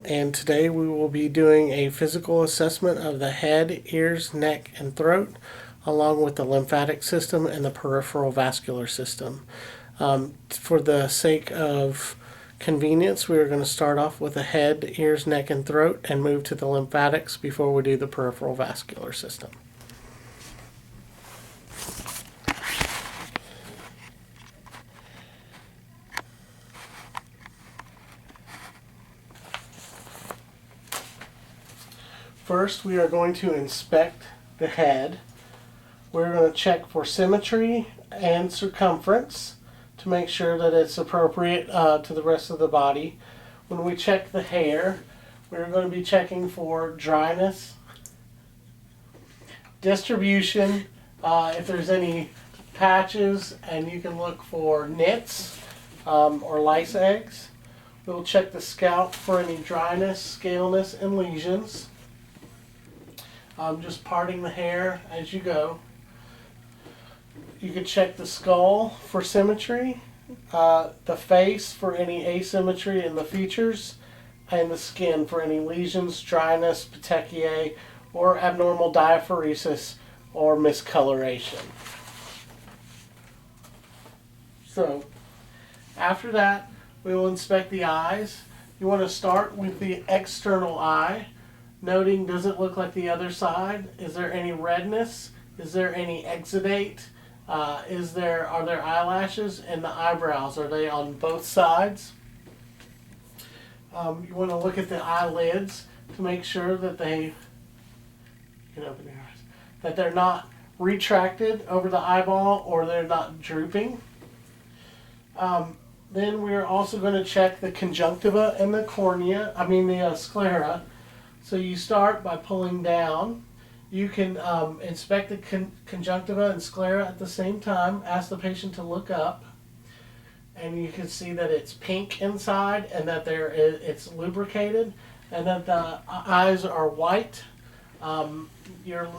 And today we will be doing a physical assessment of the head, ears, neck, and throat, along with the lymphatic system and the peripheral vascular system. For the sake of convenience, we are going to start off with the head, ears, neck, and throat and move to the lymphatics before we do the peripheral vascular system. First, we are going to inspect the head. We're going to check for symmetry and circumference to make sure that it's appropriate to the rest of the body. When we check the hair, we're going to be checking for dryness, distribution, if there's any patches, and you can look for nits or lice eggs. We'll check the scalp for any dryness, scaleness, and lesions. Just parting the hair as you go. You can check the skull for symmetry, the face for any asymmetry in the features, and the skin for any lesions, dryness, petechiae, or abnormal diaphoresis or miscoloration. So, after that, we will inspect the eyes. You want to start with the external eye, noting, does it look like the other side? Is there any redness? Is there any exudate? Are there eyelashes? And the eyebrows, are they on both sides? You want to look at the eyelids to make sure that they can open your eyes, that they're not retracted over the eyeball or they're not drooping. Then we're also going to check the conjunctiva and the the sclera. So you start by pulling down. You can inspect the conjunctiva and sclera at the same time. Ask the patient to look up, and you can see that it's pink inside and that it's lubricated and that the eyes are white. You're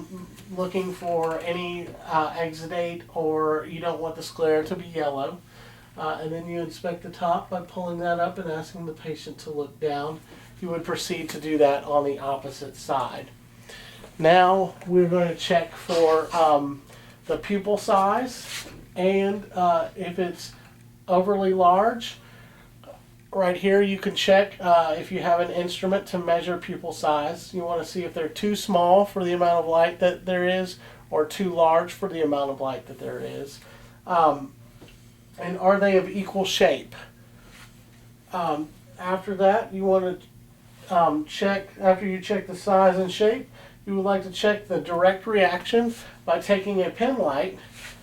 looking for any exudate, or you don't want the sclera to be yellow. And then you inspect the top by pulling that up and asking the patient to look down. You would proceed to do that on the opposite side. Now we're going to check for the pupil size, and if it's overly large. Right here you can check if you have an instrument to measure pupil size. You want to see if they're too small for the amount of light that there is, or too large for the amount of light that there is. And are they of equal shape? After that, you want to after you check the size and shape, you would like to check the direct reaction by taking a pen light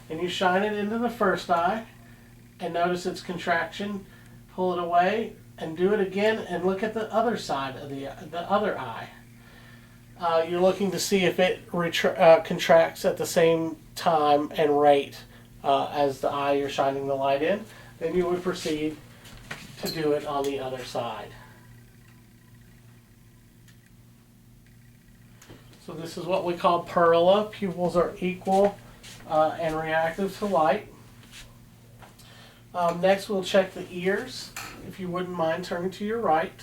and you shine it into the first eye and notice its contraction. Pull it away and do it again and look at the other side of the other eye. You're looking to see if it contracts at the same time and rate as the eye you're shining the light in. Then you would proceed to do it on the other side. So this is what we call perilla. Pupils are equal and reactive to light. Next we'll check the ears. If you wouldn't mind turning to your right.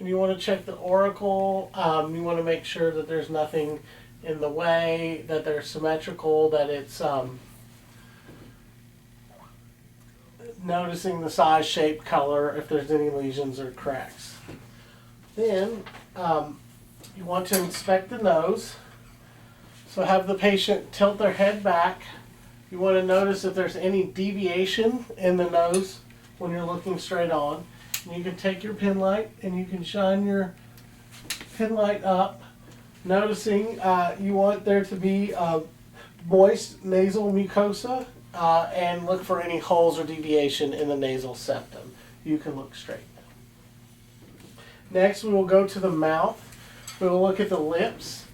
And you want to check the auricle. You want to make sure that there's nothing in the way, that they're symmetrical, that it's noticing the size, shape, color, if there's any lesions or cracks. Then you want to inspect the nose. So have the patient tilt their head back. You want to notice if there's any deviation in the nose when you're looking straight on. And you can take your pen light and you can shine your pen light up, noticing you want there to be moist nasal mucosa, and look for any holes or deviation in the nasal septum. You can look straight. Next we will go to the mouth. We will look at the lips,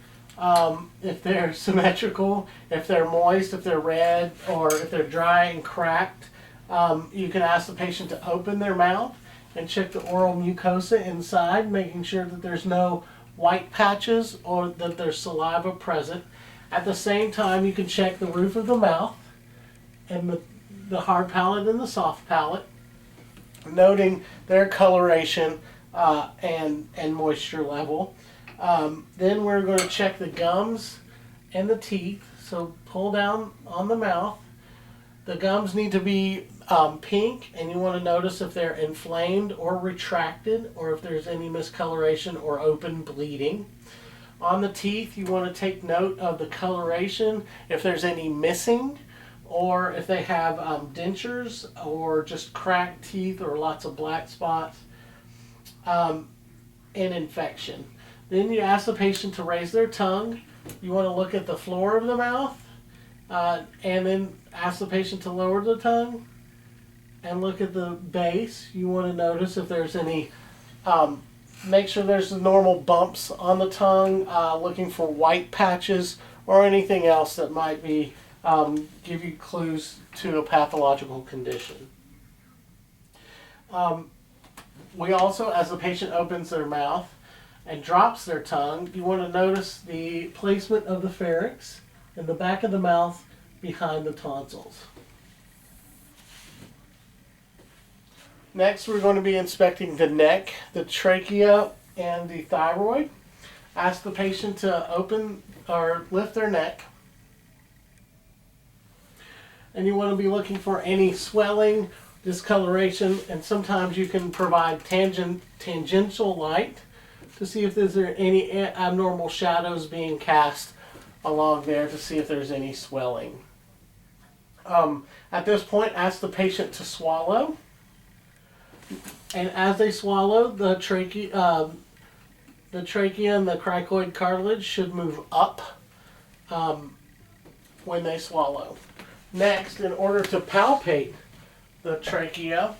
if they're symmetrical, if they're moist, if they're red, or if they're dry and cracked. You can ask the patient to open their mouth and check the oral mucosa inside, making sure that there's no white patches or that there's saliva present. At the same time, you can check the roof of the mouth and the hard palate and the soft palate, noting their coloration, and moisture level. Then we're going to check the gums and the teeth. So pull down on the mouth. The gums need to be pink, and you want to notice if they're inflamed or retracted, or if there's any miscoloration or open bleeding. On the teeth, you want to take note of the coloration, if there's any missing, or if they have dentures or just cracked teeth or lots of black spots, and infection. Then you ask the patient to raise their tongue. You want to look at the floor of the mouth, and then ask the patient to lower the tongue and look at the base. You want to notice if there's any, make sure there's the normal bumps on the tongue, looking for white patches or anything else that might be give you clues to a pathological condition. We also, as the patient opens their mouth and drops their tongue, you want to notice the placement of the pharynx in the back of the mouth behind the tonsils. Next, we're going to be inspecting the neck, the trachea, and the thyroid. Ask the patient to open or lift their neck. And you want to be looking for any swelling, discoloration, and sometimes you can provide tangential light to see if there's any abnormal shadows being cast along there to see if there's any swelling. At this point, ask the patient to swallow. And as they swallow, the trachea and the cricoid cartilage should move up when they swallow. Next, in order to palpate the trachea,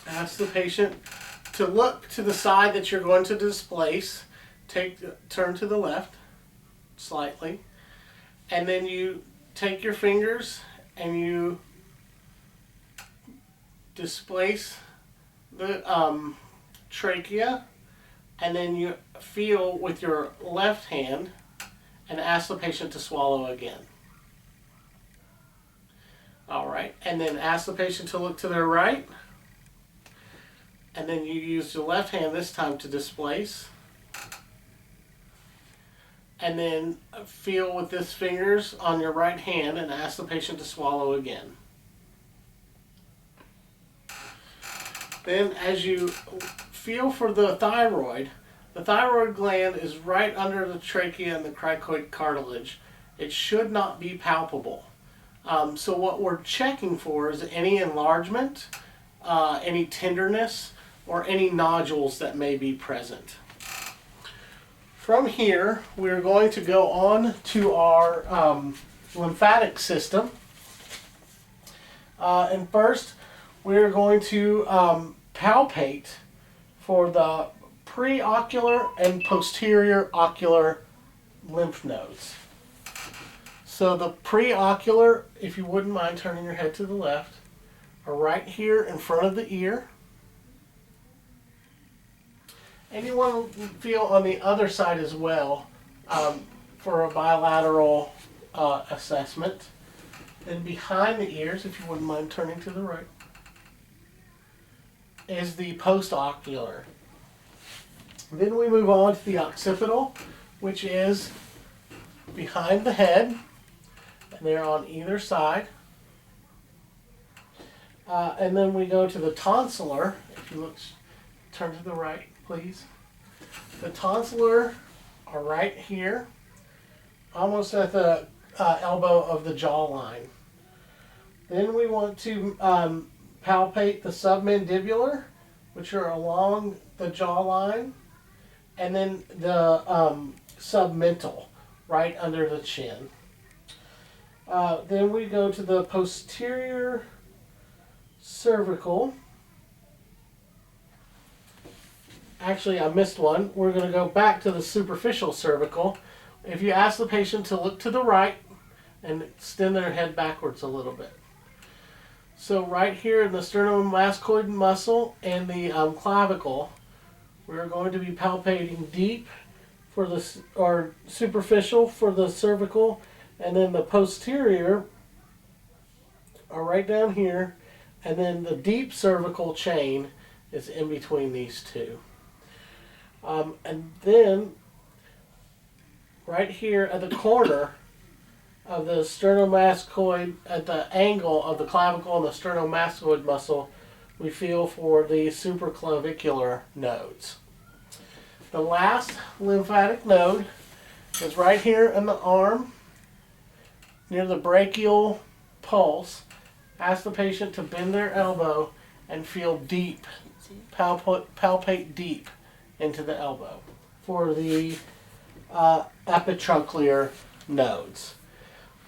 ask the patient to look to the side that you're going to displace. Turn to the left slightly, and then you take your fingers and you displace the trachea, and then you feel with your left hand and ask the patient to swallow again. All right, and then ask the patient to look to their right, and then you use your left hand this time to displace, and then feel with this fingers on your right hand and ask the patient to swallow again. Then as you feel for the thyroid gland is right under the trachea and the cricoid cartilage. It should not be palpable. So what we're checking for is any enlargement, any tenderness, or any nodules that may be present. From here, we're going to go on to our lymphatic system. And first, we're going to palpate for the preocular and posterior ocular lymph nodes. So the preocular, if you wouldn't mind turning your head to the left, are right here in front of the ear. And you want to feel on the other side as well for a bilateral assessment. Then behind the ears, if you wouldn't mind turning to the right, is the postocular. Then we move on to the occipital, which is behind the head, and they're on either side. And then we go to the tonsillar. If you look, turn to the right, please. The tonsillar are right here, almost at the elbow of the jawline. Then we want to palpate the submandibular, which are along the jawline, and then the submental, right under the chin. Then we go to the posterior cervical. Actually, I missed one. We're going to go back to the superficial cervical. If you ask the patient to look to the right and extend their head backwards a little bit. So right here in the sternomascoid muscle and the clavicle, we're going to be palpating deep for the, or superficial for the cervical, and then the posterior are right down here, and then the deep cervical chain is in between these two. And then right here at the corner of the sternomastoid, at the angle of the clavicle and the sternomastoid muscle, we feel for the supraclavicular nodes. The last lymphatic node is right here in the arm near the brachial pulse. Ask the patient to bend their elbow and feel deep, palpate deep into the elbow for the epitroclear nodes.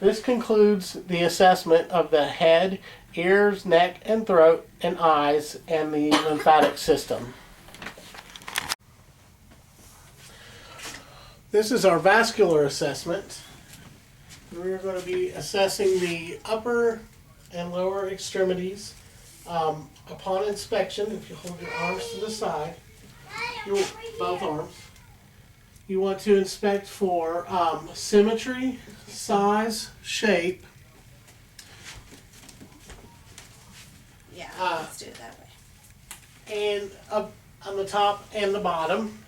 This concludes the assessment of the head, ears, neck, and throat, and eyes, and the lymphatic system. This is our vascular assessment. We're going to be assessing the upper and lower extremities. Upon inspection, if you hold your arms to the side, both arms, you want to inspect for symmetry, size, shape. Yeah, let's do it that way. And up on the top and the bottom,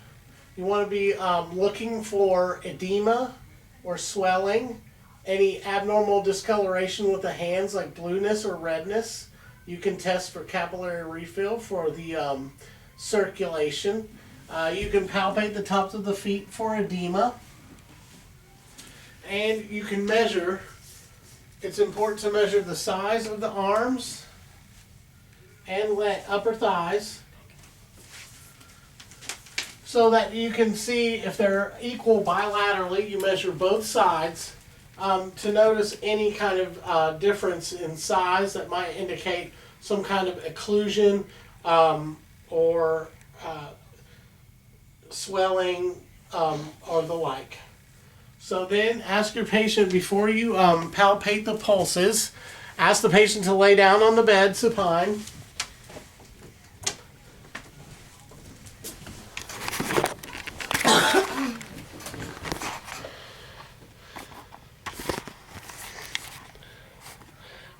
you want to be looking for edema or swelling, any abnormal discoloration with the hands like blueness or redness. You can test for capillary refill for the circulation. You can palpate the tops of the feet for edema. And you can measure, it's important to measure the size of the arms and upper thighs so that you can see if they're equal bilaterally. You measure both sides to notice any kind of difference in size that might indicate some kind of occlusion or swelling or the like. So then ask your patient before you palpate the pulses, ask the patient to lay down on the bed supine.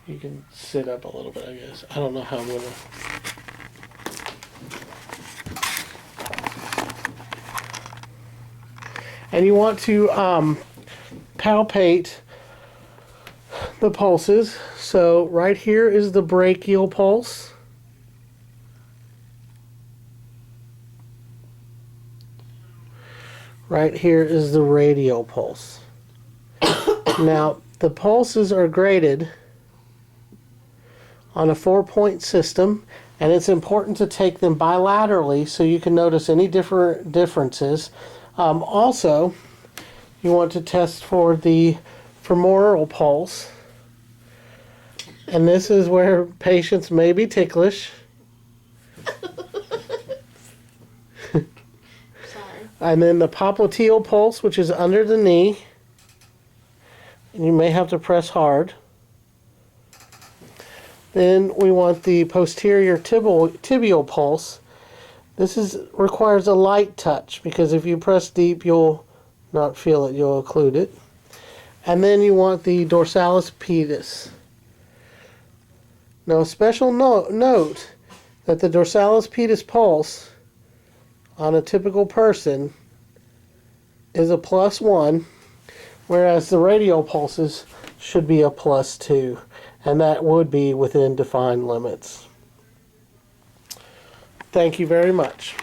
You can sit up a little bit, I guess. I don't know how I'm going to... And you want to palpate the pulses. So right here is the brachial pulse. Right here is the radial pulse. Now, the pulses are graded on a 4-point system, and it's important to take them bilaterally so you can notice any differences. Also, you want to test for the femoral pulse, and this is where patients may be ticklish. Sorry. And then the popliteal pulse, which is under the knee, and you may have to press hard. Then we want the posterior tibial pulse. This requires a light touch because if you press deep, you'll not feel it, you'll occlude it. And then you want the dorsalis pedis. Now a special note that the dorsalis pedis pulse on a typical person is a +1, whereas the radial pulses should be a +2. And that would be within defined limits. Thank you very much.